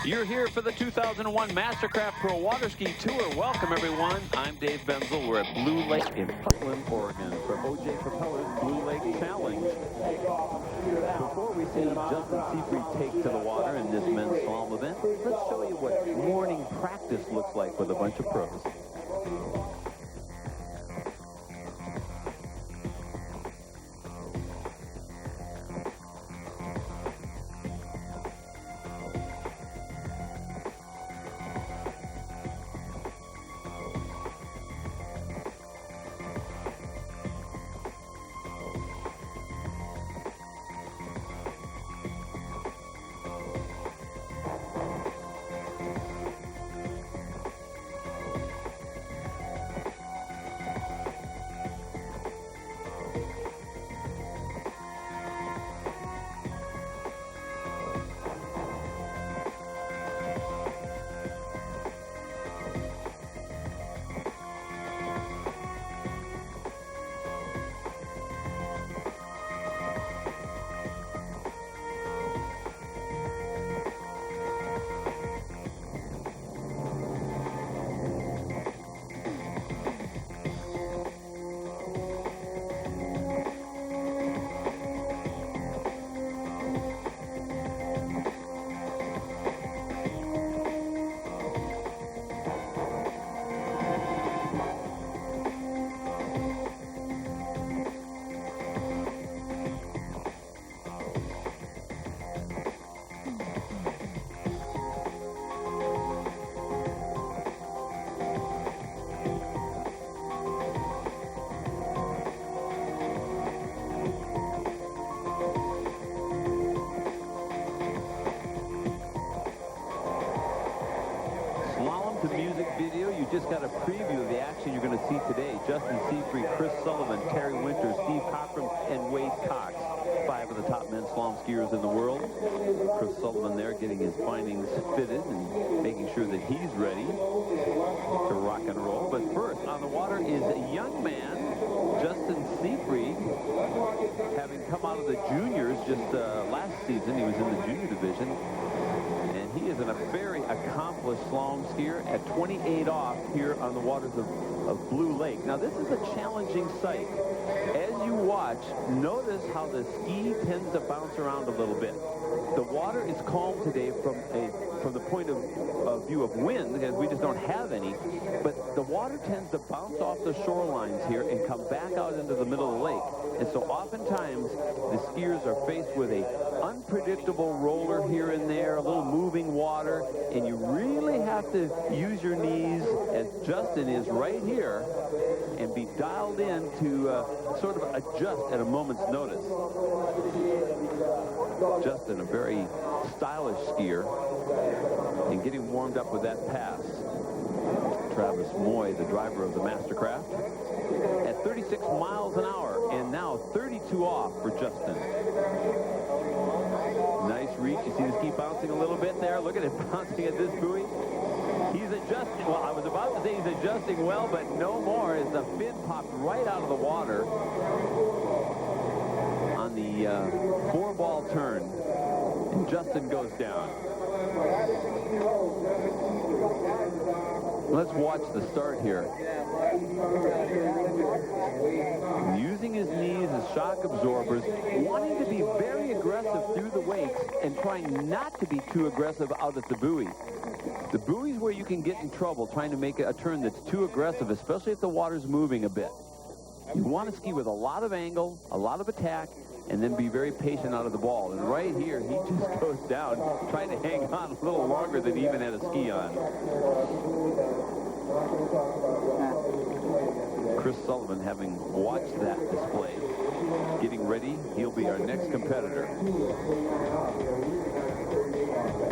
You're here for the 2001 Mastercraft Pro Water Ski Tour. Welcome, everyone. I'm Dave Benzel. We're at Blue Lake in Portland, Oregon for OJ Propeller's Blue Lake Challenge. Before we see Justin Seafried take to the water in this men's slalom event, let's show you what morning practice looks like with a bunch of pros. The music video, you just got a preview of the action you're going to see today. Justin Seafried, Chris Sullivan, Terry Winters, Steve Cochran, and Wade Cox. 5 of the top men's slalom skiers in the world. Chris Sullivan there getting his findings fitted and making sure that he's ready to rock and roll. But first on the water is a young man, Justin Seafried, having come out of the juniors just last season. He was in the junior division. And he is a very accomplished slalom skier at 28 off here on the waters of Blue Lake. Now, this is a challenging sight. As you watch, notice how the ski tends to bounce around a little bit. The water is calm today from the point of view of wind, because we just don't have any. But the water tends to bounce off the shorelines here and come back out into the middle of the lake. And so oftentimes the skiers are faced with a unpredictable roller here and there, a little moving water, and you really have to use your knees, as Justin is right here, and be dialed in to sort of adjust at a moment's notice. Justin, a very stylish skier, and getting warmed up with that pass. Travis Moy, the driver of the Mastercraft, at 36 miles an hour, and now 32 off for Justin. Nice reach. You see the ski bouncing a little bit there. Look at it bouncing at this buoy. He's adjusting. Well, I was about to say he's adjusting well, but no more, as the fin popped right out of the water on the 4-ball turn, and Justin goes down. Let's watch the start here. Using his knees as shock absorbers, wanting to be very aggressive through the wakes and trying not to be too aggressive out at the buoy. The buoy is where you can get in trouble trying to make a turn that's too aggressive, especially if the water's moving a bit. You want to ski with a lot of angle, a lot of attack, and then be very patient out of the ball. And right here, he just goes down, trying to hang on a little longer than he even had a ski on. Chris Sullivan, having watched that display, getting ready. He'll be our next competitor.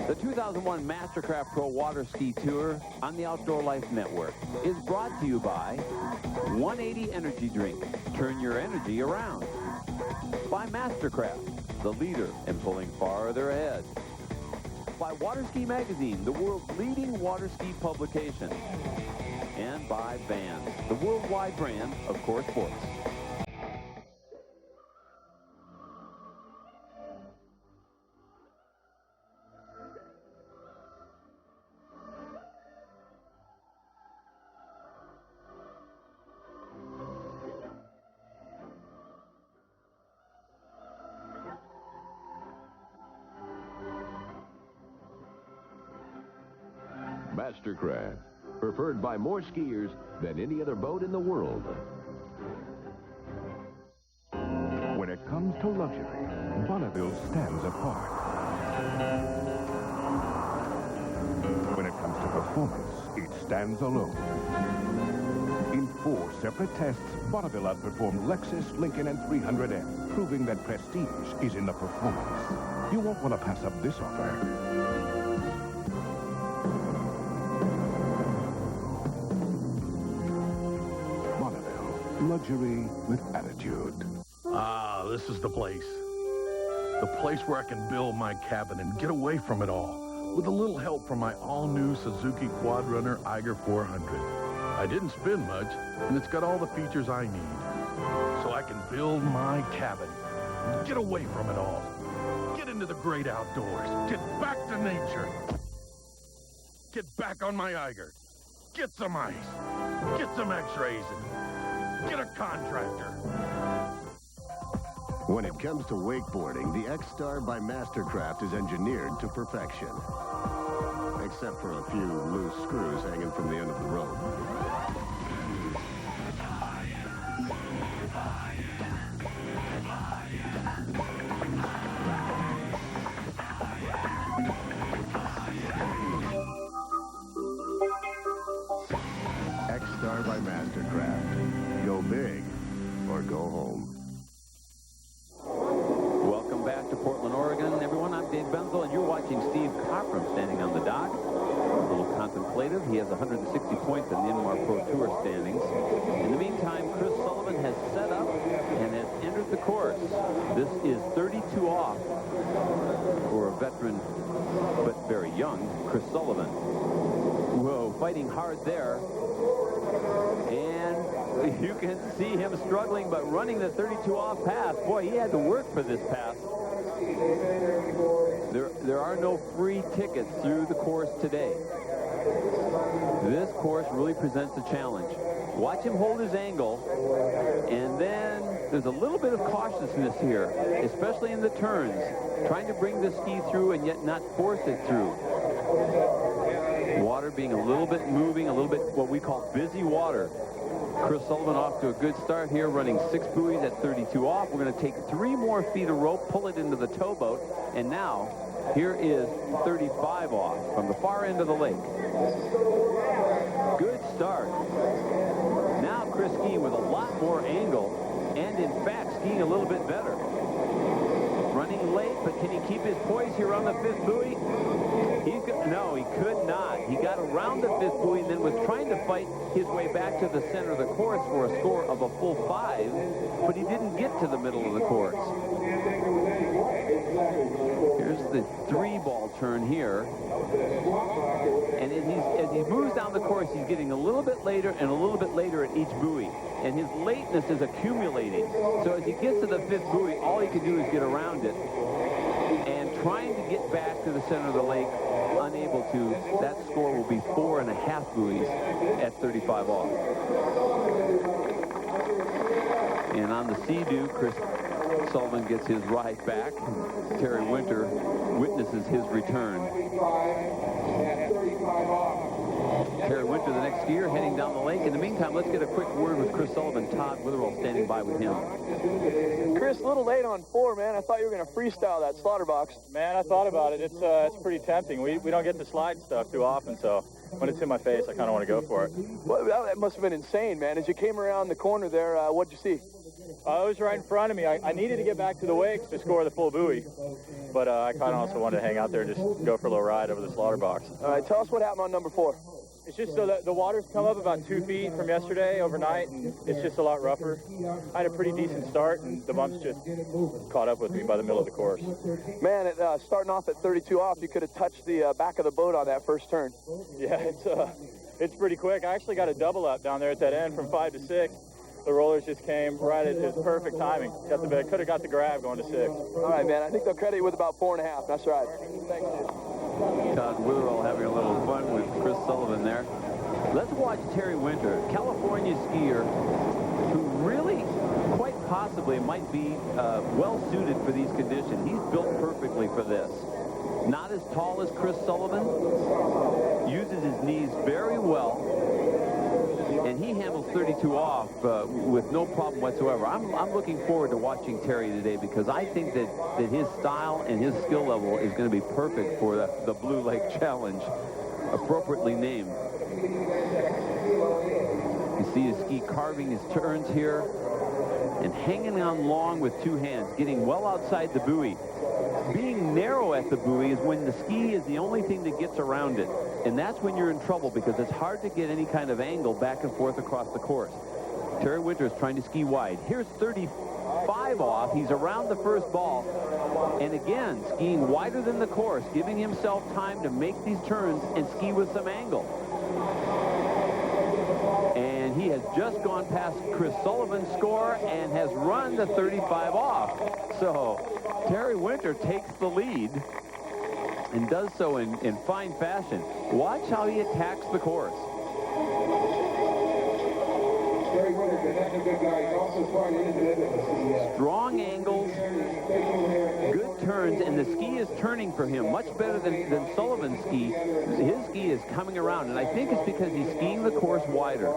The 2001 Mastercraft Pro Water Ski Tour on the Outdoor Life Network is brought to you by 180 Energy Drink. Turn your energy around. By Mastercraft, the leader in pulling farther ahead. By Water Ski Magazine, the world's leading water ski publication. And by Vans, the worldwide brand of core sports. Mastercraft, preferred by more skiers than any other boat in the world. When it comes to luxury, Bonneville stands apart. When it comes to performance, it stands alone. In 4 separate tests, Bonneville outperformed Lexus, Lincoln, and 300M, proving that prestige is in the performance. You won't want to pass up this offer. Bonneville, luxury with attitude. Ah, this is the place. The place where I can build my cabin and get away from it all, with a little help from my all-new Suzuki Quadrunner Eiger 400. I didn't spend much, and it's got all the features I need. So I can build my cabin, and get away from it all. Get into the great outdoors. Get back to nature. Get back on my Eiger. Get some ice. Get some x-rays and get a contractor. When it comes to wakeboarding, the X-Star by Mastercraft is engineered to perfection. Except for a few loose screws hanging from the end of the rope. X-Star by Mastercraft. Go big or go home. Welcome back to Portland, Oregon. Everyone, I'm Dave Benzel, and you're watching Steve Cockrum standing on the dock. A little contemplative. He has 160 points in the Inmar Pro Tour standings. In the meantime, Chris Sullivan has set up and has entered the course. This is 32 off for a veteran, but very young, Chris Sullivan. Whoa, fighting hard there. And you can see him struggling, but running the 32 off pass. Boy, he had to work for this pass. There are no free tickets through the course today. This course really presents a challenge. Watch him hold his angle, and then there's a little bit of cautiousness here, especially in the turns, trying to bring the ski through and yet not force it through. Water being a little bit moving, a little bit what we call busy water. Chris Sullivan off to a good start here, running 6 buoys at 32 off. We're going to take 3 more feet of rope, pull it into the towboat, and now here is 35 off from the far end of the lake. Good start. Now Chris skiing with a lot more angle, and in fact skiing a little bit better. Running late, but can he keep his poise here on the 5th buoy? No, he could not. He got around the 5th buoy and then was trying to fight his way back to the center of the course for a score of a full 5, but he didn't get to the middle of the course. Here's the 3-ball turn here. And as he moves down the course, he's getting a little bit later and a little bit later at each buoy. And his lateness is accumulating. So as he gets to the 5th buoy, all he can do is get around it. And trying to get back to the center of the lake, unable to. That score will be 4.5 buoys at 35 off. And on the Sea-Doo, Chris Sullivan gets his ride back. Terry Winter witnesses his return. Terry Winter, the next skier, heading down the lake. In the meantime, let's get a quick word with Chris Sullivan. Todd Witherell standing by with him. Chris, a little late on 4, man. I thought you were going to freestyle that slaughter box. Man, I thought about it. It's pretty tempting. We don't get to slide stuff too often, so when it's in my face, I kind of want to go for it. Well, that must have been insane, man. As you came around the corner there, what'd you see? It was right in front of me. I needed to get back to the wakes to score the full buoy, but I kind of also wanted to hang out there and just go for a little ride over the slaughter box. All right, tell us what happened on number 4. It's just so that the water's come up about 2 feet from yesterday overnight, and it's just a lot rougher. I had a pretty decent start, and the bumps just caught up with me by the middle of the course. Man, starting off at 32 off, you could have touched the back of the boat on that first turn. Yeah, it's pretty quick. I actually got a double up down there at that end from 5 to 6. The rollers just came right at his perfect timing. Could have got the grab going to 6. All right, man. I think they'll credit you with about 4.5. That's right. Thanks, dude. Todd Witherell having a little fun with Chris Sullivan there. Let's watch Terry Winter, California skier, who really quite possibly might be well suited for these conditions. He's built perfectly for this. Not as tall as Chris Sullivan, uses his knees very well, and he handles 32 off with no problem whatsoever. I'm looking forward to watching Terry today because I think that his style and his skill level is going to be perfect for the Blue Lake Challenge, appropriately named. You see his ski carving his turns here and hanging on long with two hands, getting well outside the buoy. Being narrow at the buoy is when the ski is the only thing that gets around it. And that's when you're in trouble because it's hard to get any kind of angle back and forth across the course. Terry Winter is trying to ski wide. Here's 35 off. He's around the first ball. And again, skiing wider than the course, giving himself time to make these turns and ski with some angle. And he has just gone past Chris Sullivan's score and has run the 35 off. So Terry Winter takes the lead and does so in fine fashion. Watch how he attacks the course. Strong angles, good turns, and the ski is turning for him much better than Sullivan's ski. His ski is coming around, and I think it's because he's skiing the course wider.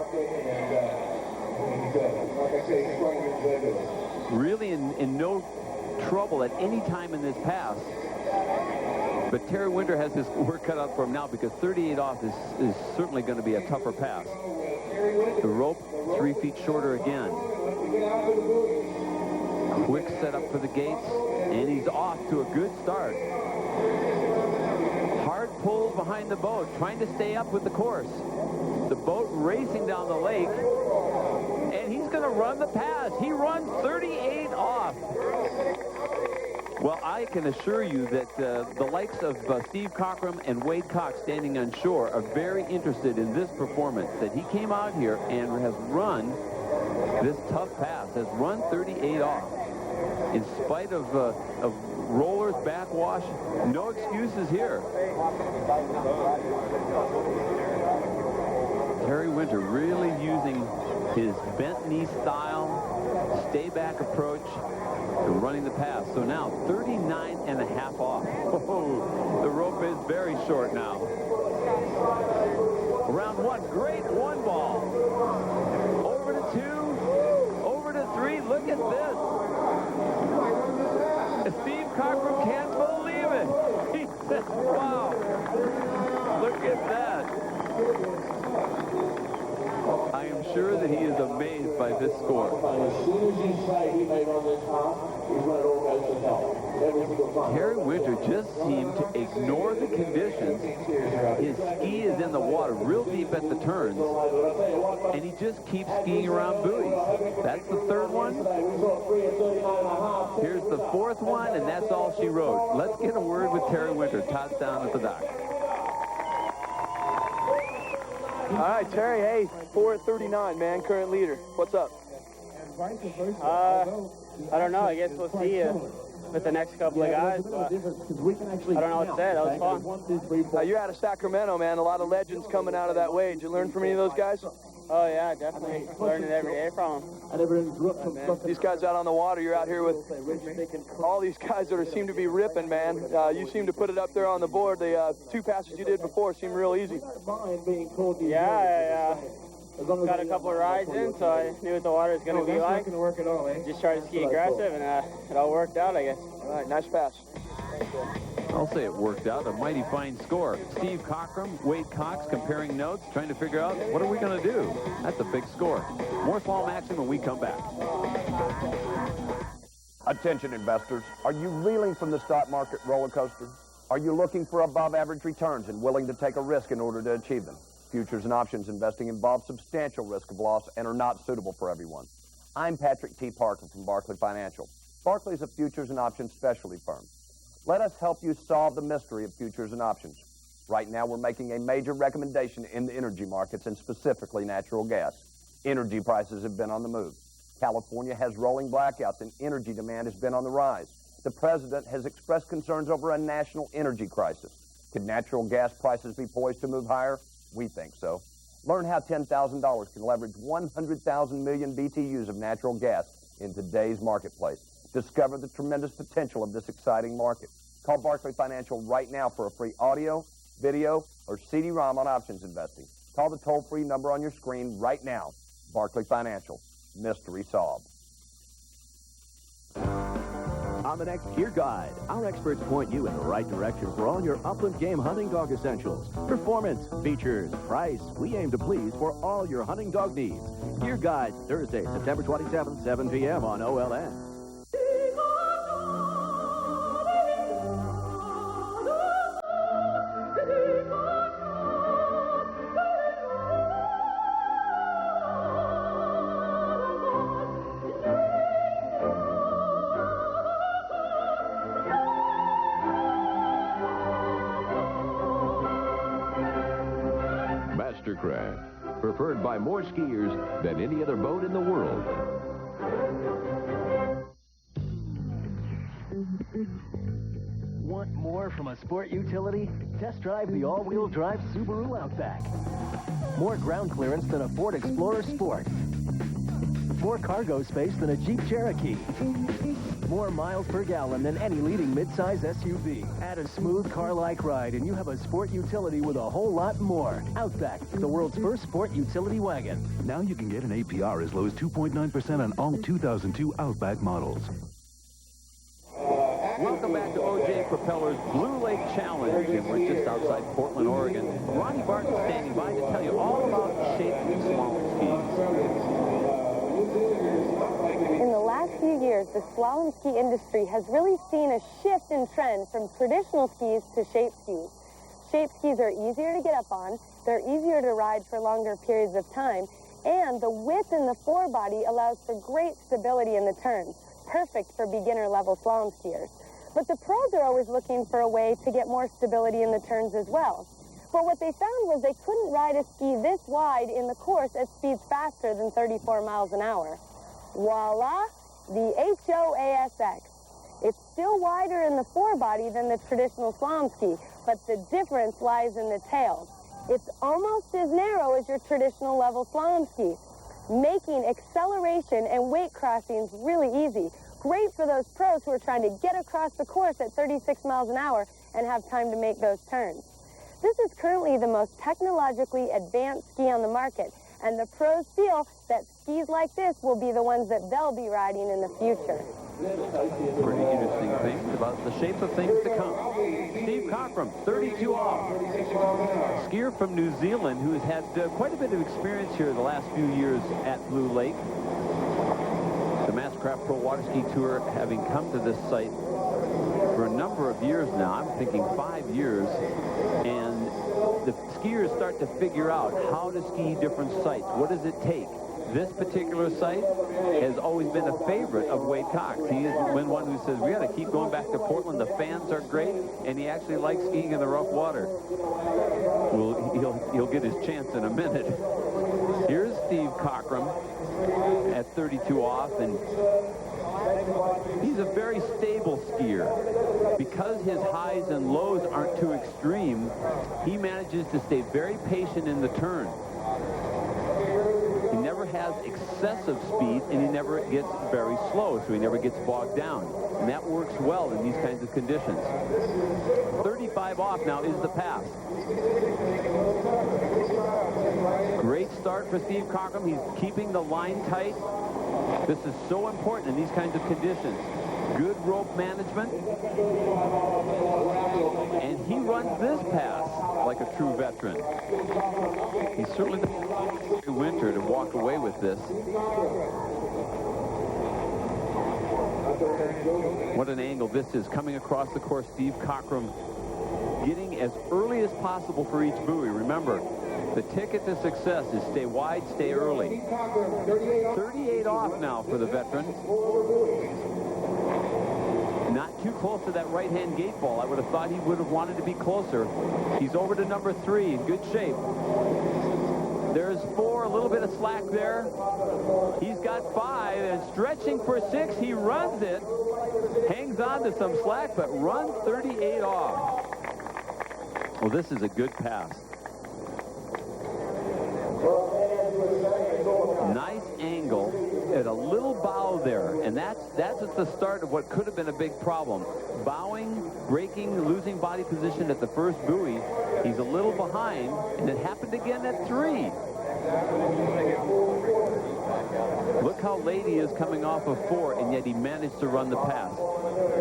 Really in no trouble at any time in this pass. But Terry Winter has his work cut out for him now because 38 off is certainly going to be a tougher pass. The rope 3 feet shorter again. Quick setup for the gates, and he's off to a good start. Hard pull behind the boat, trying to stay up with the course. The boat racing down the lake, and he's going to run the pass. He runs 38 off. Well, I can assure you that the likes of Steve Cockrum and Wade Cox standing on shore are very interested in this performance, that he came out here and has run this tough pass, has run 38 off. In spite of rollers, backwash, no excuses here. Terry Winter really using his bent knee style, stay back approach, to running the pass. So now 39 and a half off. Oh, the rope is very short now. Round one, great one ball. Over to 2, over to 3. Look at this. Steve Cockrum can't believe it. He says, wow. Look at that. I am sure that he is amazed by this score. As soon as he said he made on this top, he went over as the help. Terry Winter just seemed to ignore the conditions. His ski is in the water real deep at the turns, and he just keeps skiing around buoys. That's the third one. Here's the fourth one, and that's all she wrote. Let's get a word with Terry Winter. Todd's down at the dock. All right, Terry, hey, 4:39, man, current leader. What's up? I don't know. I guess we'll see with the next couple of guys, but I don't know what to say. That was fun. You're out of Sacramento, man. A lot of legends coming out of that way. Did you learn from any of those guys? Oh, yeah, definitely. Learning every day from them. These guys out on the water, you're out here with all these guys that seem to be ripping, man. You seem to put it up there on the board. The 2 passes you did before seemed real easy. Yeah, I got a couple of rides in, so I knew what the water was going to be like. Just tried to ski aggressive, and it all worked out, I guess. All right, nice pass. I'll say it worked out. A mighty fine score. Steve Cockrum, Wade Cox comparing notes, trying to figure out what are we going to do. That's a big score. More Slalom action when we come back. Attention investors, are you reeling from the stock market roller coaster? Are you looking for above average returns and willing to take a risk in order to achieve them? Futures and options investing involves substantial risk of loss and are not suitable for everyone. I'm Patrick T. Parker from Barclay Financial. Barclay is a futures and options specialty firm. Let us help you solve the mystery of futures and options. Right now, we're making a major recommendation in the energy markets and specifically natural gas. Energy prices have been on the move. California has rolling blackouts and energy demand has been on the rise. The president has expressed concerns over a national energy crisis. Could natural gas prices be poised to move higher? We think so. Learn how $10,000 can leverage 100,000 million BTUs of natural gas in today's marketplace. Discover the tremendous potential of this exciting market. Call Barclay Financial right now for a free audio, video, or CD-ROM on options investing. Call the toll-free number on your screen right now. Barclay Financial. Mystery solved. On the next Gear Guide, our experts point you in the right direction for all your upland game hunting dog essentials. Performance, features, price. We aim to please for all your hunting dog needs. Gear Guide, Thursday, September 27th, 7 p.m. on OLN. Mastercraft, preferred by more skiers than any other boat in the world. Want more from a sport utility? Test drive the all-wheel drive Subaru Outback. More ground clearance than a Ford Explorer Sport. More cargo space than a Jeep Cherokee. More miles per gallon than any leading midsize SUV. Add a smooth car-like ride and you have a sport utility with a whole lot more. Outback, the world's first sport utility wagon. Now you can get an APR as low as 2.9% on all 2002 Outback models. Welcome back to OJ Propeller's Blue Lake Challenge, and we're just outside Portland, Oregon. Ronnie Barton standing by to tell you all about shape and slalom skis. In the last few years, the slalom ski industry has really seen a shift in trend from traditional skis to shape skis. Shape skis are easier to get up on, they're easier to ride for longer periods of time, and the width in the forebody allows for great stability in the turns, perfect for beginner-level slalom skiers. But the pros are always looking for a way to get more stability in the turns as well. But what they found was they couldn't ride a ski this wide in the course at speeds faster than 34 miles an hour. Voila, the HOASX. It's still wider in the forebody than the traditional slalom ski, but the difference lies in the tail. It's almost as narrow as your traditional level slalom ski, making acceleration and weight crossings really easy. Great for those pros who are trying to get across the course at 36 miles an hour and have time to make those turns. This is currently the most technologically advanced ski on the market, and the pros feel that skis like this will be the ones that they'll be riding in the future. Pretty interesting things about the shape of things to come. Steve Cockrum, 32 off. Skier from New Zealand who has had quite a bit of experience here the last few years at Blue Lake. The Mastercraft Pro Water Ski Tour having come to this site for a number of years now. I'm thinking 5 years. And the skiers start to figure out how to ski different sites. What does it take? This particular site has always been a favorite of Wade Cox. He has been one who says, we got to keep going back to Portland. The fans are great, and he actually likes skiing in the rough water. Well, he'll get his chance in a minute. Here's Steve Cockrum at 32 off, and he's a very stable skier. Because his highs and lows aren't too extreme, he manages to stay very patient in the turn. He never has excessive speed, and he never gets very slow, so he never gets bogged down. And that works well in these kinds of conditions. 35 off now is the pass. Great start for Steve Cockrum. He's keeping the line tight. This is so important in these kinds of conditions. Good rope management. And he runs this pass like a true veteran. He's certainly the winter to walk away with this. What an angle this is coming across the course. Steve Cockrum getting as early as possible for each buoy. Remember, the ticket to success is stay wide, stay early. 38 off now for the veteran. Not too close to that right-hand gate ball. I would have thought he would have wanted to be closer. He's over to number 3 in good shape. There's 4, a little bit of slack there. He's got 5 and stretching for 6. He runs it, hangs on to some slack, but runs 38 off. Well, this is a good pass. Nice angle at a little bow there. that's at the start of what could have been a big problem. Bowing, braking, losing body position at the first buoy. He's a little behind, and it happened again at 3. Look how late he is coming off of 4, and yet he managed to run the pass.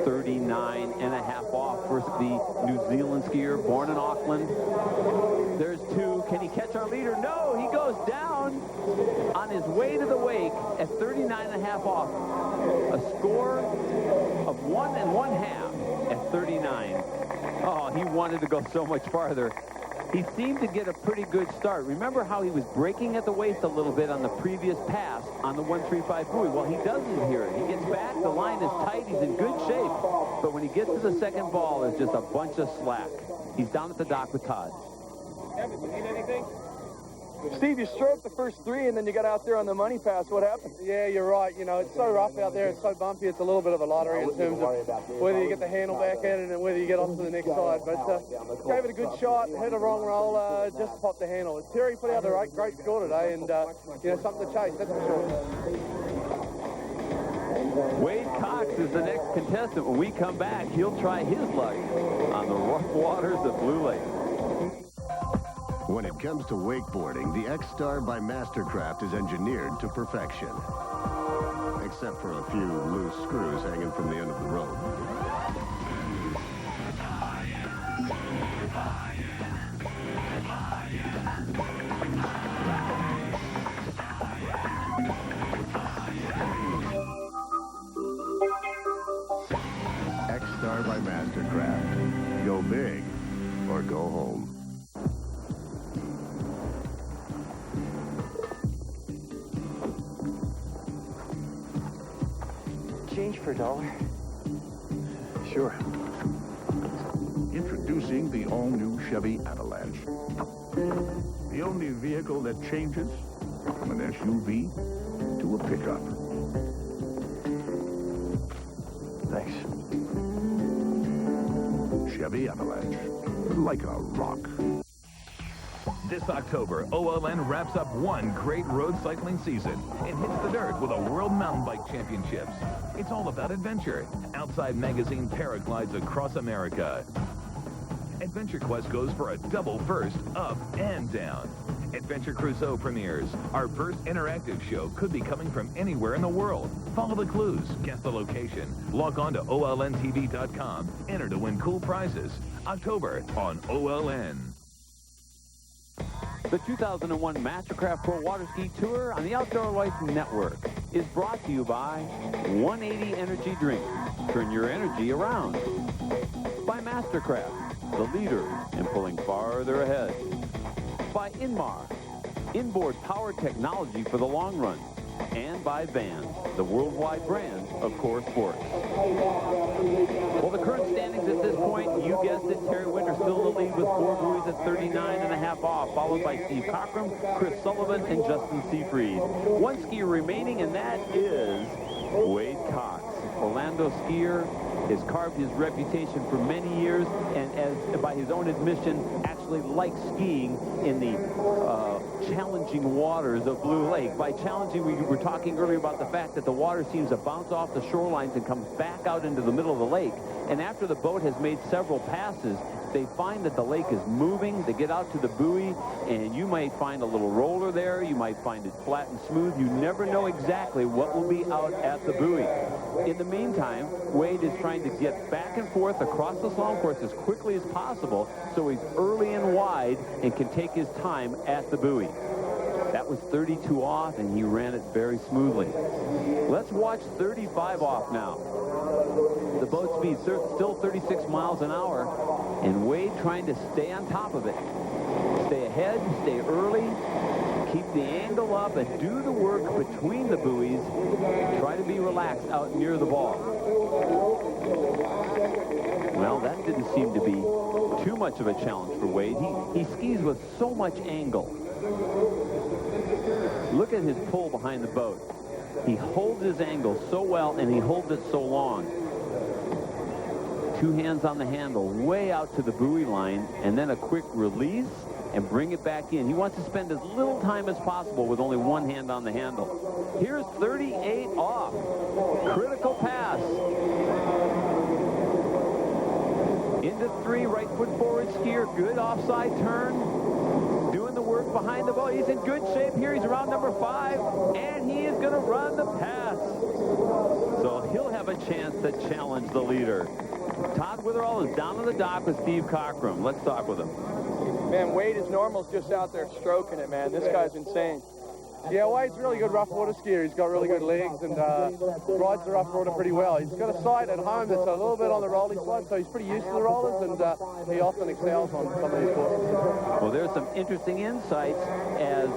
39.5 off for the New Zealand skier born in Auckland. There's 2. Can he catch our leader? No, he goes down on his way to the wake at 39.5 off. A score of 1 1/2 at 39. Oh, he wanted to go so much farther. He seemed to get a pretty good start. Remember how he was braking at the waist a little bit on the previous pass on the 135 buoy? Well, he doesn't here. He gets back. The line is tight. He's in good shape. But when he gets to the second ball, there's just a bunch of slack. He's down at the dock with Todd. Kevin, you need anything? Steve, you stroked the first 3, and then you got out there on the money pass. What happened? Yeah, you're right. You know, it's so rough out there. It's so bumpy. It's a little bit of a lottery in terms of whether you get the handle back in and whether you get off to the next side. But gave it a good shot, hit a wrong roll, just popped the handle. Terry put out a great score today, and, you know, something to chase, that's for sure. Wade Cox is the next contestant. When we come back, he'll try his luck on the rough waters of Blue Lake. When it comes to wakeboarding, the X-Star by Mastercraft is engineered to perfection. Except for a few loose screws hanging from the end of the rope. X-Star by Mastercraft. Go big or go home. Change for $1. Sure. Introducing the all-new Chevy Avalanche. The only vehicle that changes from an SUV to a pickup. Thanks. Chevy Avalanche. Like a rock. This October, OLN wraps up one great road cycling season and hits the dirt with a World Mountain Bike Championships. It's all about adventure. Outside Magazine paraglides across America. Adventure Quest goes for a double first, up and down. Adventure Crusoe premieres. Our first interactive show could be coming from anywhere in the world. Follow the clues, guess the location, log on to OLNTV.com, enter to win cool prizes. October on OLN. The 2001 Mastercraft Pro Water Ski Tour on the Outdoor Life Network is brought to you by 180 Energy Drink. Turn your energy around. By Mastercraft, the leader in pulling farther ahead. By Inmar, inboard power technology for the long run. And by Vans, the worldwide brand of Core Sports. Well, the current standings at this point, you guessed it, Terry Winter still in the lead with 4 buoys at 39.5 off, followed by Steve Cockrum, Chris Sullivan, and Justin Seafried. One skier remaining, and that is Wade Cox. Orlando skier has carved his reputation for many years, and as by his own admission, actually likes skiing in the challenging waters of Blue Lake. By challenging, we were talking earlier about the fact that the water seems to bounce off the shorelines and comes back out into the middle of the lake. And after the boat has made several passes, they find that the lake is moving. They get out to the buoy, and you might find a little roller there. You might find it flat and smooth. You never know exactly what will be out at the buoy. In the meantime, Wade is trying to get back and forth across the slalom course as quickly as possible so he's early and wide and can take his time at the buoy. That was 32 off, and he ran it very smoothly. Let's watch 35 off now. The boat speed still 36 miles an hour, and Wade trying to stay on top of it. Stay ahead, stay early, keep the angle up, and do the work between the buoys. Try to be relaxed out near the ball. Well, that didn't seem to be too much of a challenge for Wade. He skis with so much angle. Look at his pull behind the boat. He holds his angle so well, and he holds it so long. 2 hands on the handle, way out to the buoy line, and then a quick release and bring it back in. He wants to spend as little time as possible with only 1 hand on the handle. Here's 38 off. Critical pass. Into 3, right foot forward skier. Good offside turn. Doing the work behind the ball. He's in good shape here. He's around number 5, and he is going to run the pass. So he'll have a chance to challenge the leader. Todd Witherall is down on the dock with Steve Cockrum. Let's talk with him. Man, Wade is normal, just out there stroking it, man. This guy's insane. Yeah, Wade's a really good rough water skier. He's got really good legs and rides the rough water pretty well. He's got a side at home that's a little bit on the rolling side, so he's pretty used to the rollers, and he often excels on some of these courses. Well, there's some interesting insights as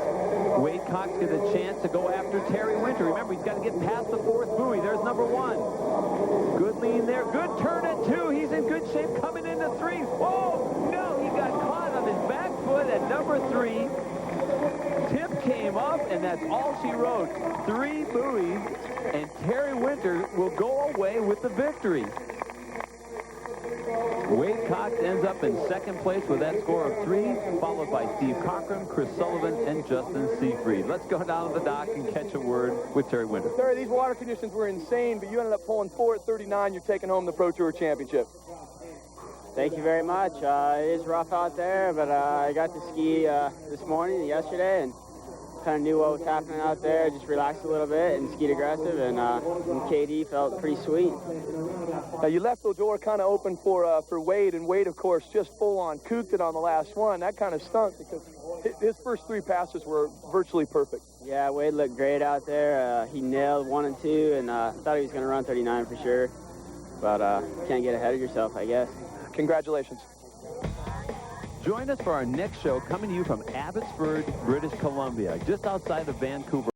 Wade Cox gets a chance to go after Terry Winter. Remember, he's got to get past the 4th buoy. There's number 1. Good lean there. Good turn at 2. He's in good shape coming into 3. Whoa! No, he got caught on his back foot at number 3. Tip came up, and that's all she wrote. 3 buoys, and Terry Winter will go away with the victory. Wade Cox ends up in 2nd place with that score of 3, followed by Steve Cockrum, Chris Sullivan, and Justin Seafried. Let's go down to the dock and catch a word with Terry Winter. Terry, these water conditions were insane, but you ended up pulling 4 at 39. You're taking home the Pro Tour Championship. Thank you very much. It is rough out there, but I got to ski this morning and yesterday, and kind of knew what was happening out there. Just relaxed a little bit and skied aggressive, and KD felt pretty sweet. Now, you left the door kind of open for Wade, and Wade, of course, just full-on cooked it on the last one. That kind of stunk because his first 3 passes were virtually perfect. Yeah, Wade looked great out there. He nailed 1 and 2, and thought he was going to run 39 for sure. But can't get ahead of yourself, I guess. Congratulations. Join us for our next show, coming to you from Abbotsford, British Columbia, just outside of Vancouver.